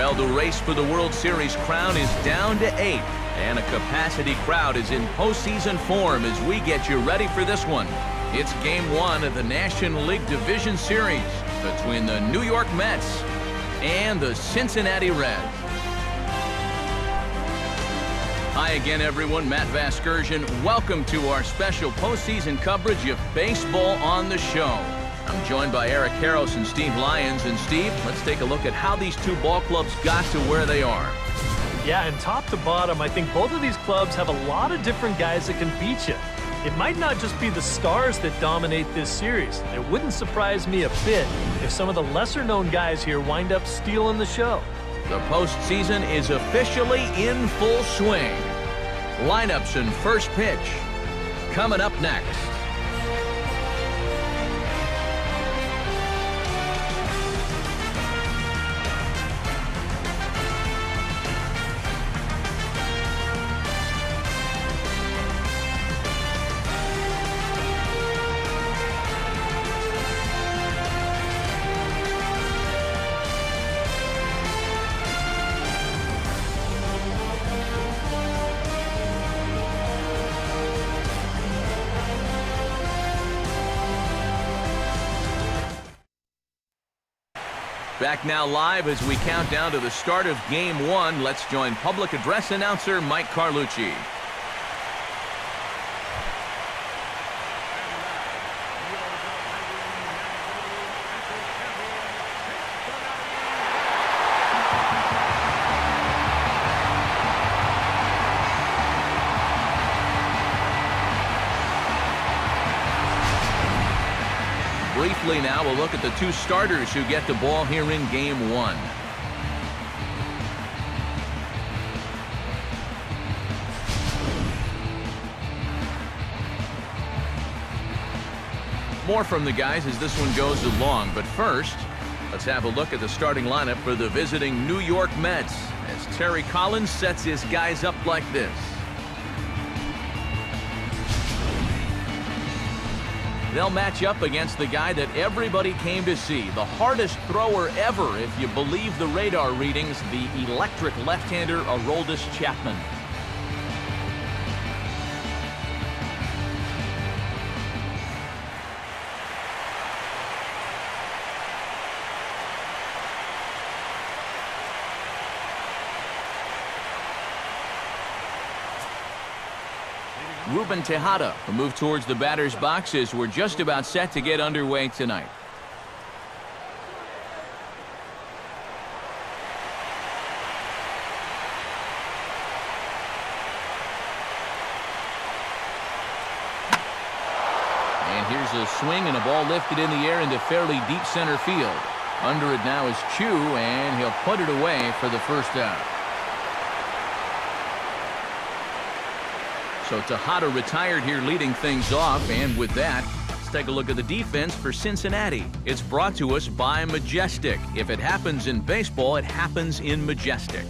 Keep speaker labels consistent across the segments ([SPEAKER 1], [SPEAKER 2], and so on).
[SPEAKER 1] Well, the race for the World Series crown is down to 8, and a capacity crowd is in postseason form as we get you ready for this one. It's Game 1 of the National League Division Series between the New York Mets and the Cincinnati Reds. Hi again, everyone. Matt Vasgersian. Welcome to our special postseason coverage of baseball on the show. I'm joined by Eric Karros and Steve Lyons. And Steve, let's take a look at how these two ball clubs got to where they are.
[SPEAKER 2] Yeah, and top to bottom, I think both of these clubs have a lot of different guys that can beat you. It might not just be the stars that dominate this series. It wouldn't surprise me a bit if some of the lesser-known guys here wind up stealing the show.
[SPEAKER 1] The postseason is officially in full swing. Lineups and first pitch coming up next. Back now live as we count down to the start of Game 1. Let's join public address announcer Mike Carlucci. Briefly now, we'll look at the two starters who get the ball here in Game 1. More from the guys as this one goes along, but first, let's have a look at the starting lineup for the visiting New York Mets as Terry Collins sets his guys up like this. They'll match up against the guy that everybody came to see, the hardest thrower ever, if you believe the radar readings, the electric left-hander Aroldis Chapman. Ruben Tejada will move towards the batter's box as we're just about set to get underway tonight. And here's a swing and a ball lifted in the air into fairly deep center field. Under it now is Chu, and he'll put it away for the first out. So Tejada retired here leading things off, and with that, let's take a look at the defense for Cincinnati. It's brought to us by Majestic. If it happens in baseball, it happens in Majestic.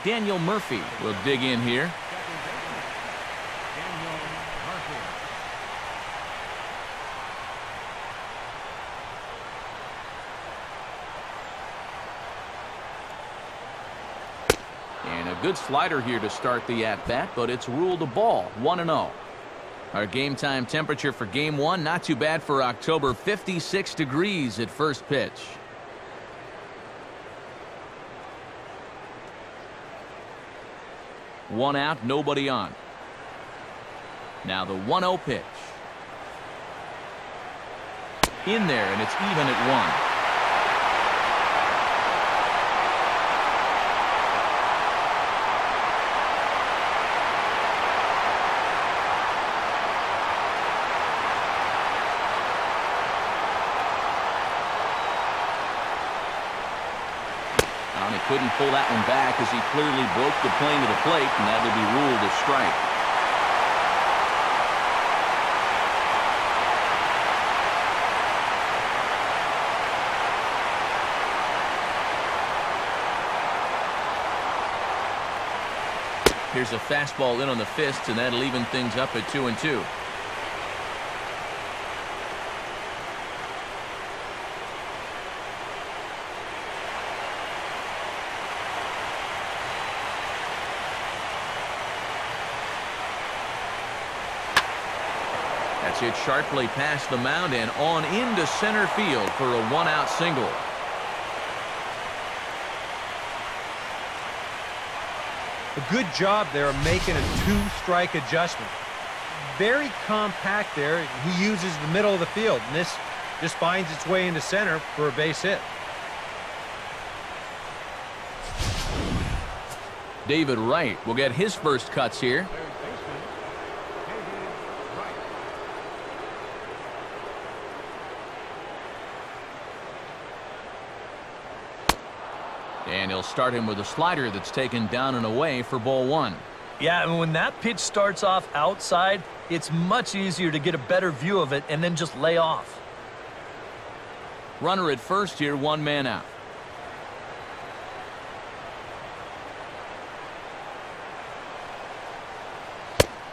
[SPEAKER 1] Daniel Murphy will dig in here. Good slider here to start the at-bat, but it's ruled a ball, 1-0. Our game time temperature for Game 1, not too bad for October, 56 degrees at first pitch. One out, nobody on. Now the 1-0 pitch. In there, and it's even at 1. Couldn't pull that one back as he clearly broke the plane to the plate, and that would be ruled a strike. Here's a fastball in on the fist, and that'll even things up at 2-2. That's hit sharply past the mound and on into center field for a one-out single.
[SPEAKER 3] A good job there of making a two-strike adjustment. Very compact there. He uses the middle of the field, and this just finds its way into center for a base hit.
[SPEAKER 1] David Wright will get his first cuts here. And he'll start him with a slider that's taken down and away for ball one.
[SPEAKER 2] Yeah, and when that pitch starts off outside, it's much easier to get a better view of it and then just lay off.
[SPEAKER 1] Runner at first here, one man out.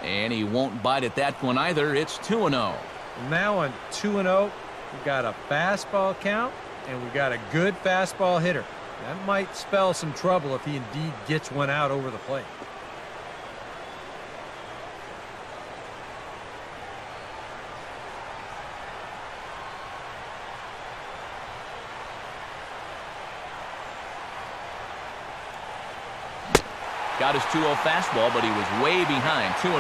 [SPEAKER 1] And he won't bite at that one either. It's 2-0.
[SPEAKER 3] Now on 2-0, we got a fastball count, and we got a good fastball hitter. That might spell some trouble if he indeed gets one out over the plate.
[SPEAKER 1] Got his 2-0 fastball, but he was way behind. 2-1.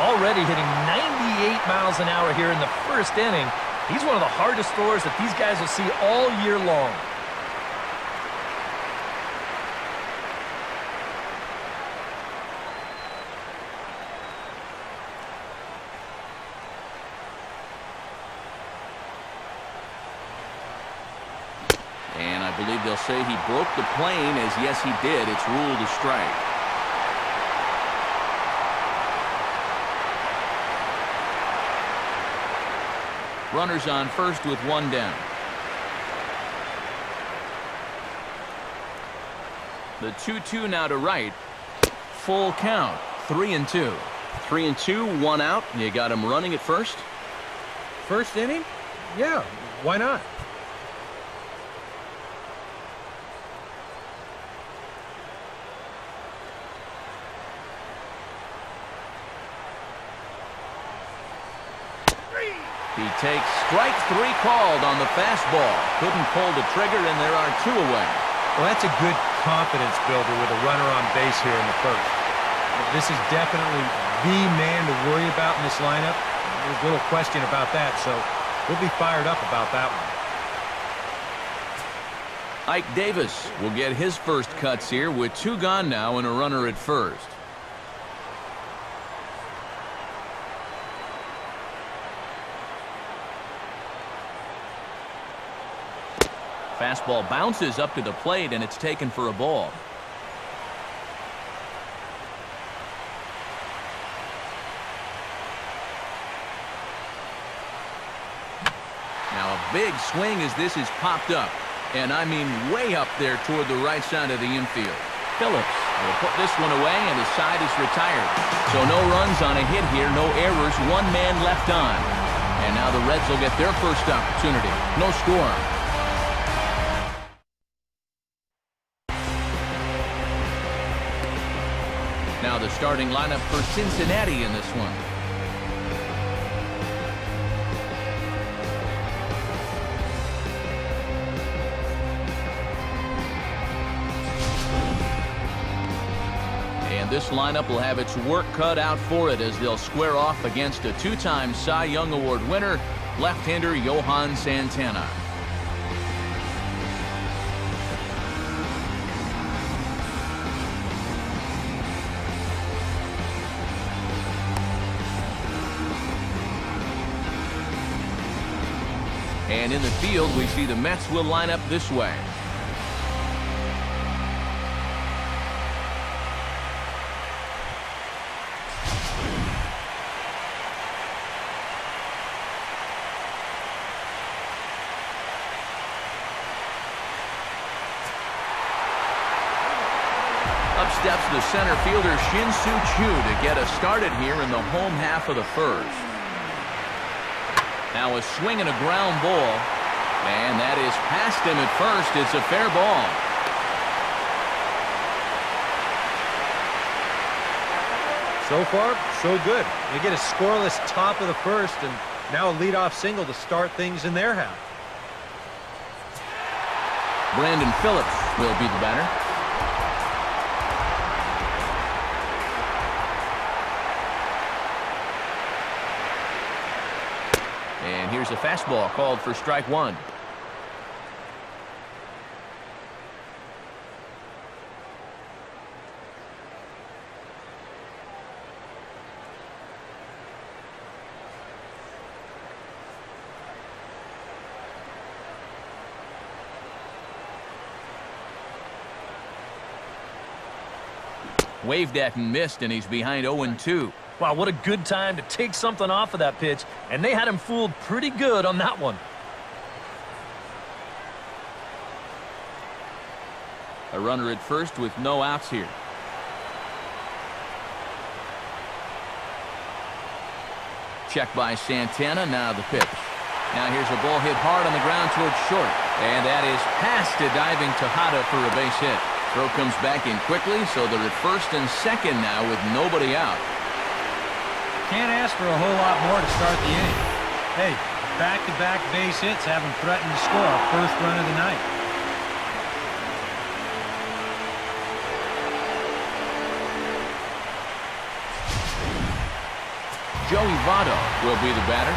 [SPEAKER 2] Already hitting 98 miles an hour here in the first inning. He's one of the hardest throwers that these guys will see all year long.
[SPEAKER 1] And I believe they'll say he broke the plane, as yes he did. It's ruled a strike. Runners on first with one down. The 2-2 now to right. Full count. 3-2. 3-2, one out. You got him running at first.
[SPEAKER 3] First inning? Yeah, why not?
[SPEAKER 1] He takes strike three called on the fastball. Couldn't pull the trigger, and there are two away.
[SPEAKER 3] Well, that's a good confidence builder with a runner on base here in the first. This is definitely the man to worry about in this lineup. There's little question about that, so we'll be fired up about that one.
[SPEAKER 1] Ike Davis will get his first cuts here with two gone now and a runner at first. Fastball bounces up to the plate, and it's taken for a ball. Now a big swing as this is popped up, and I mean way up there toward the right side of the infield. Phillips will put this one away, and his side is retired. So no runs on a hit here, no errors, one man left on. And now the Reds will get their first opportunity. No score. Now the starting lineup for Cincinnati in this one. And this lineup will have its work cut out for it as they'll square off against a two-time Cy Young Award winner, left-hander Johan Santana. And in the field, we see the Mets will line up this way. Up steps the center fielder Shin-Soo Choo to get us started here in the home half of the first. Now a swing and a ground ball, and that is past him at first. It's a fair ball.
[SPEAKER 3] So far, so good. They get a scoreless top of the first, and now a leadoff single to start things in their half.
[SPEAKER 1] Brandon Phillips will be the batter. And here's a fastball called for strike one. Waved at and missed, and he's behind 0-2.
[SPEAKER 2] Wow, what a good time to take something off of that pitch, and they had him fooled pretty good on that one.
[SPEAKER 1] A runner at first with no outs here. Check by Santana, now the pitch. Now here's a ball hit hard on the ground towards short, and that is past a diving Tejada for a base hit. Throw comes back in quickly, so they're at first and second now with nobody out.
[SPEAKER 3] Can't ask for a whole lot more to start the inning. Hey, back-to-back base hits haven't threatened to score a first run of the night.
[SPEAKER 1] Joey Votto will be the batter.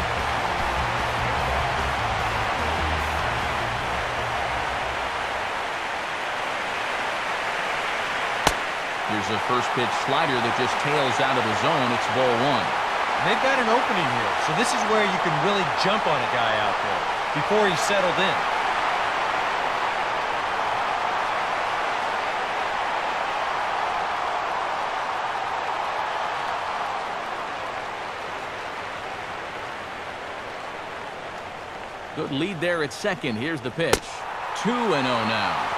[SPEAKER 1] Here's a first pitch slider that just tails out of the zone. It's ball one.
[SPEAKER 3] They've got an opening here, so this is where you can really jump on a guy out there before he's settled in.
[SPEAKER 1] Good lead there at second. Here's the pitch. 2-0 now.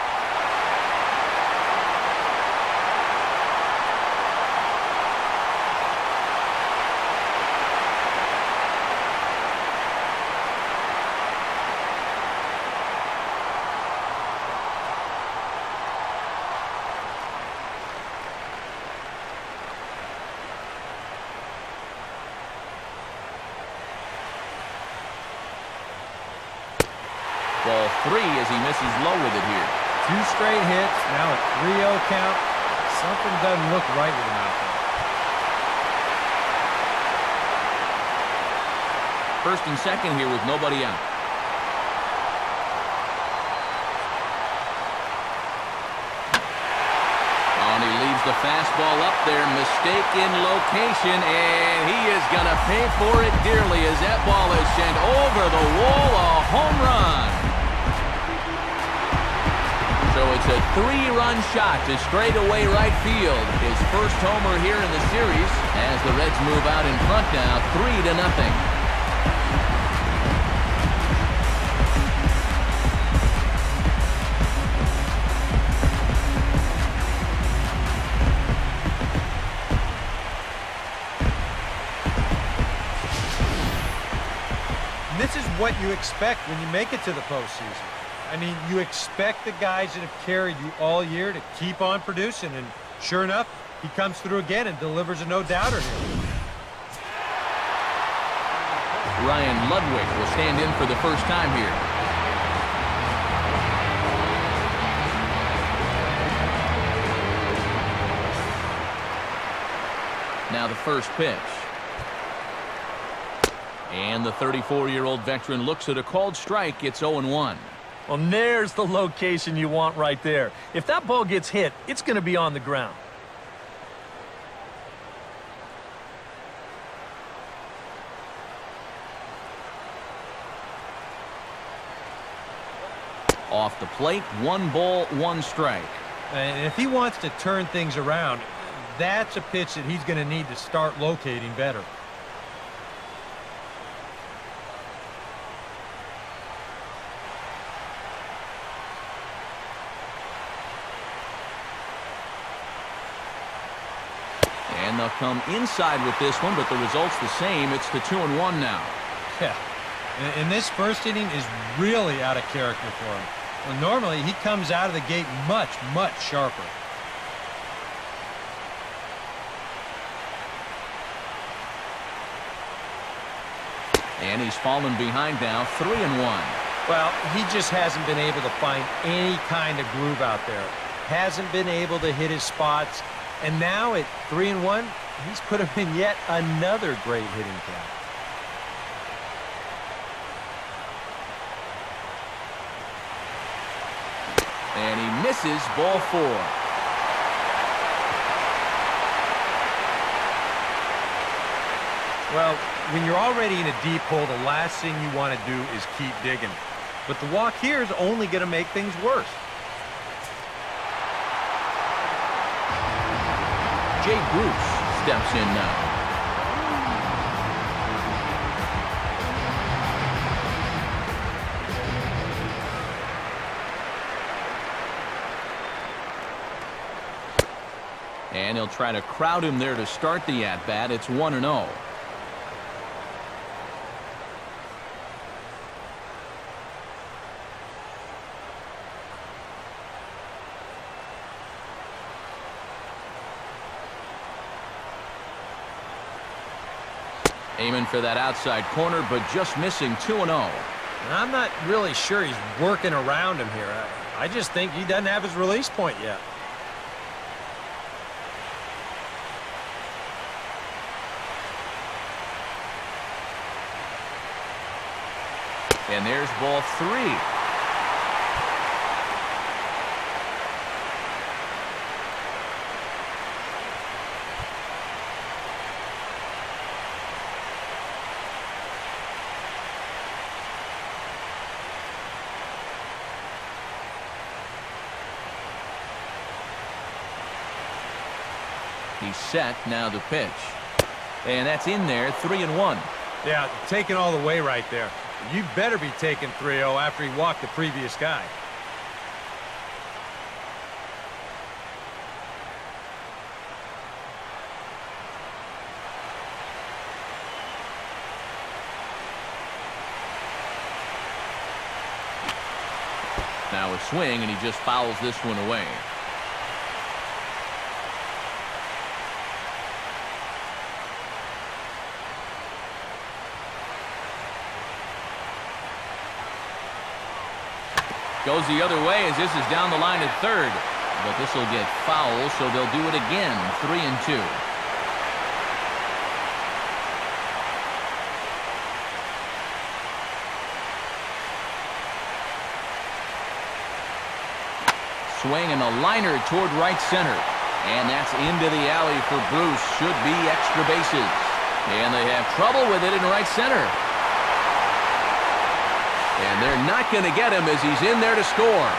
[SPEAKER 1] Ball three as he misses low with it here.
[SPEAKER 3] 2 straight hits, now a 3-0 count. Something doesn't look right with him out there.
[SPEAKER 1] First and second here with nobody out. Oh, and he leaves the fastball up there. Mistaken location, and he is going to pay for it dearly as that ball is sent over the wall. A home run. So it's a 3-run shot to straightaway right field. His first homer here in the series as the Reds move out in front now, 3-0.
[SPEAKER 3] This is what you expect when you make it to the postseason. I mean, you expect the guys that have carried you all year to keep on producing, and sure enough, he comes through again and delivers a no-doubter here.
[SPEAKER 1] Ryan Ludwig will stand in for the first time here. Now the first pitch. And the 34-year-old veteran looks at a called strike. It's 0-1.
[SPEAKER 2] Well, there's the location you want right there. If that ball gets hit, it's going to be on the ground.
[SPEAKER 1] Off the plate, 1 ball, 1 strike.
[SPEAKER 3] And if he wants to turn things around, that's a pitch that he's going to need to start locating better.
[SPEAKER 1] And they'll come inside with this one, but the result's the same. It's the 2-1 now.
[SPEAKER 3] Yeah. And this first inning is really out of character for him. Well, normally, he comes out of the gate much, much sharper.
[SPEAKER 1] And he's fallen behind now, 3-1.
[SPEAKER 3] Well, he just hasn't been able to find any kind of groove out there. Hasn't been able to hit his spots. And now at 3-1, he's put him in yet another great hitting count.
[SPEAKER 1] And he misses ball 4.
[SPEAKER 3] Well, when you're already in a deep hole, the last thing you want to do is keep digging. But the walk here is only going to make things worse.
[SPEAKER 1] Jay Bruce steps in now. And he'll try to crowd him there to start the at-bat. It's 1-0. Aiming for that outside corner, but just missing 2-0.
[SPEAKER 3] And I'm not really sure he's working around him here. I just think he doesn't have his release point yet.
[SPEAKER 1] And there's ball 3. He's set, now the pitch. And that's in there, 3-1.
[SPEAKER 3] Yeah, taking all the way right there. You better be taking 3-0 after he walked the previous guy.
[SPEAKER 1] Now a swing, and he just fouls this one away. Goes the other way as this is down the line at third. But this will get foul, so they'll do it again. 3-2. Swing and a liner toward right center. And that's into the alley for Bruce. Should be extra bases. And they have trouble with it in right center. And they're not going to get him as he's in there to score.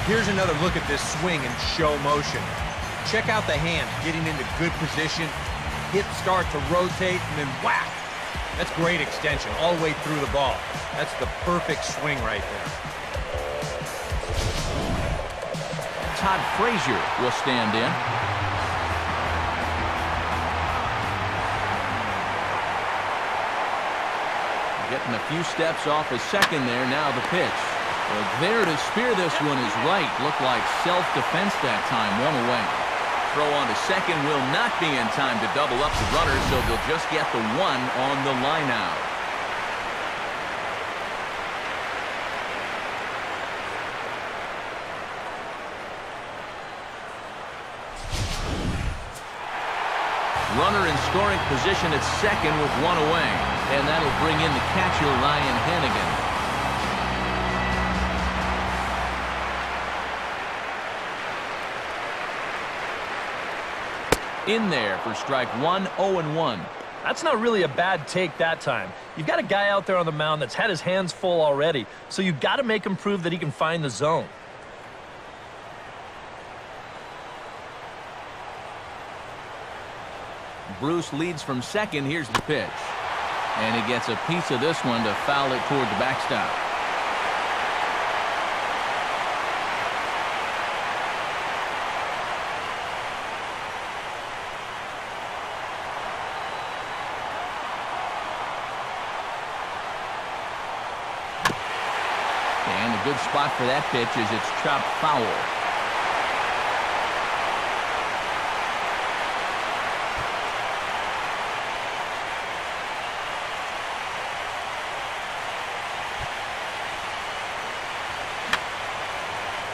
[SPEAKER 3] Here's another look at this swing in show motion. Check out the hand getting into good position. Hips start to rotate and then whack. That's great extension all the way through the ball. That's the perfect swing right there.
[SPEAKER 1] Todd Frazier will stand in. Getting a few steps off a second there. Now the pitch. Well, there to spear this one is right. Looked like self-defense that time. One away. Throw on to second will not be in time to double up the runner, so they'll just get the one on the line out. Runner in scoring position at second with one away. And that'll bring in the catcher, Ryan Hannigan. In there for strike one, 0-1.
[SPEAKER 2] That's not really a bad take that time. You've got a guy out there on the mound that's had his hands full already, so you've got to make him prove that he can find the zone.
[SPEAKER 1] Bruce leads from second. Here's the pitch. And he gets a piece of this one to foul it toward the backstop. And a good spot for that pitch is it's chopped foul.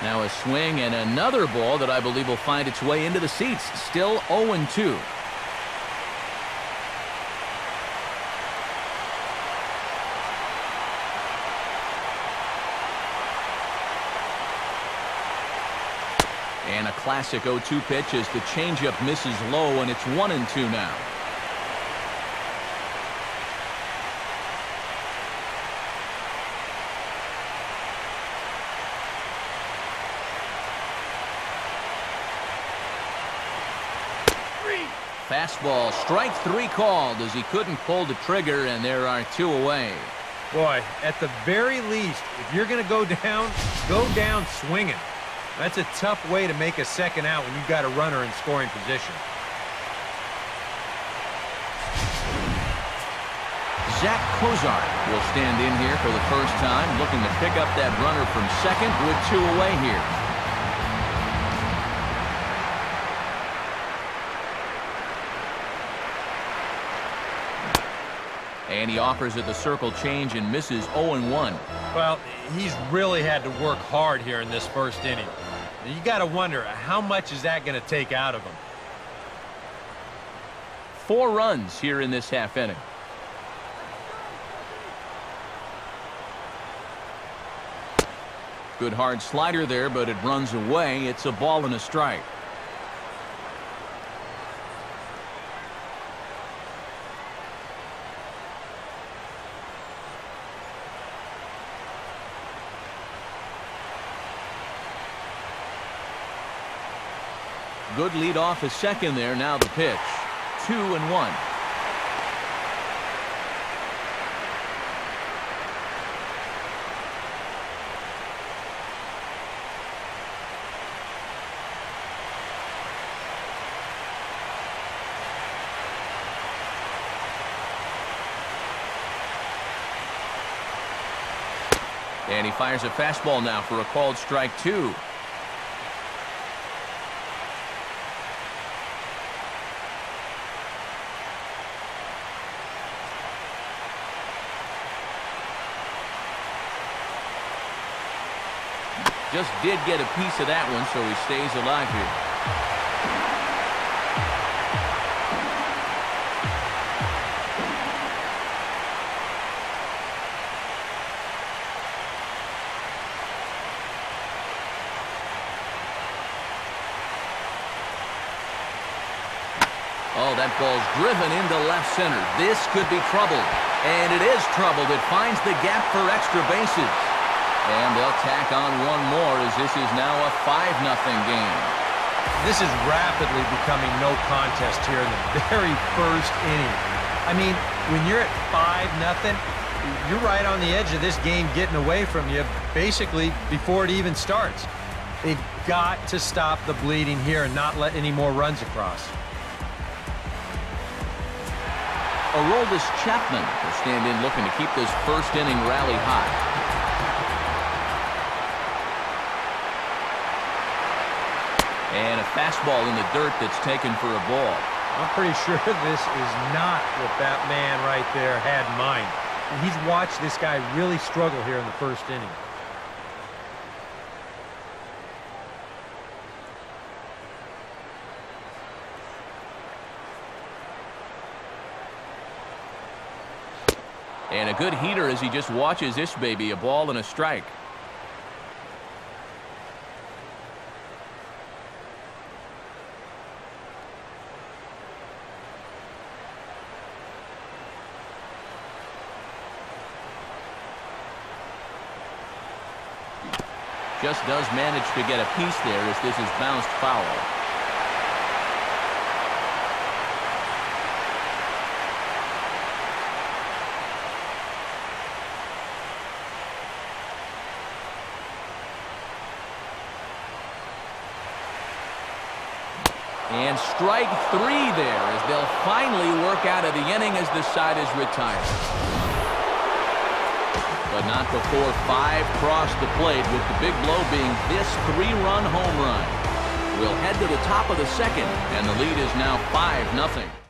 [SPEAKER 1] Now a swing and another ball that I believe will find its way into the seats. Still 0-2. And a classic 0-2 pitch as the changeup misses low, and it's 1-2 now. Fastball, strike 3 called as he couldn't pull the trigger, and there are 2 away.
[SPEAKER 3] Boy, at the very least, if you're going to go down swinging. That's a tough way to make a second out when you've got a runner in scoring position.
[SPEAKER 1] Zach Kozar will stand in here for the first time, looking to pick up that runner from second with 2 away here. And he offers it the circle change and misses 0-1.
[SPEAKER 3] Well, he's really had to work hard here in this first inning. You got to wonder, how much is that going to take out of him?
[SPEAKER 1] 4 runs here in this half inning. Good hard slider there, but it runs away. It's a ball and a strike. Good lead off his second there. Now the pitch. 2-1. And he fires a fastball now for a called strike 2. Just did get a piece of that one, so he stays alive here. Oh, that ball's driven into left center. This could be trouble. And it is trouble. It finds the gap for extra bases. And they'll tack on one more as this is now a 5-0 game.
[SPEAKER 3] This is rapidly becoming no contest here in the very first inning. I mean, when you're at 5-0, you're right on the edge of this game getting away from you basically before it even starts. They've got to stop the bleeding here and not let any more runs across.
[SPEAKER 1] Aroldis Chapman will stand in looking to keep this first inning rally high. And a fastball in the dirt that's taken for a ball.
[SPEAKER 3] I'm pretty sure this is not what that man right there had in mind. He's watched this guy really struggle here in the first inning.
[SPEAKER 1] And a good heater as he just watches this baby, a ball and a strike. Just does manage to get a piece there as this is bounced foul. And strike 3 there as they'll finally work out of the inning as the side is retired. but not before 5 crossed the plate, with the big blow being this 3-run home run. We'll head to the top of the second, and the lead is now 5-0.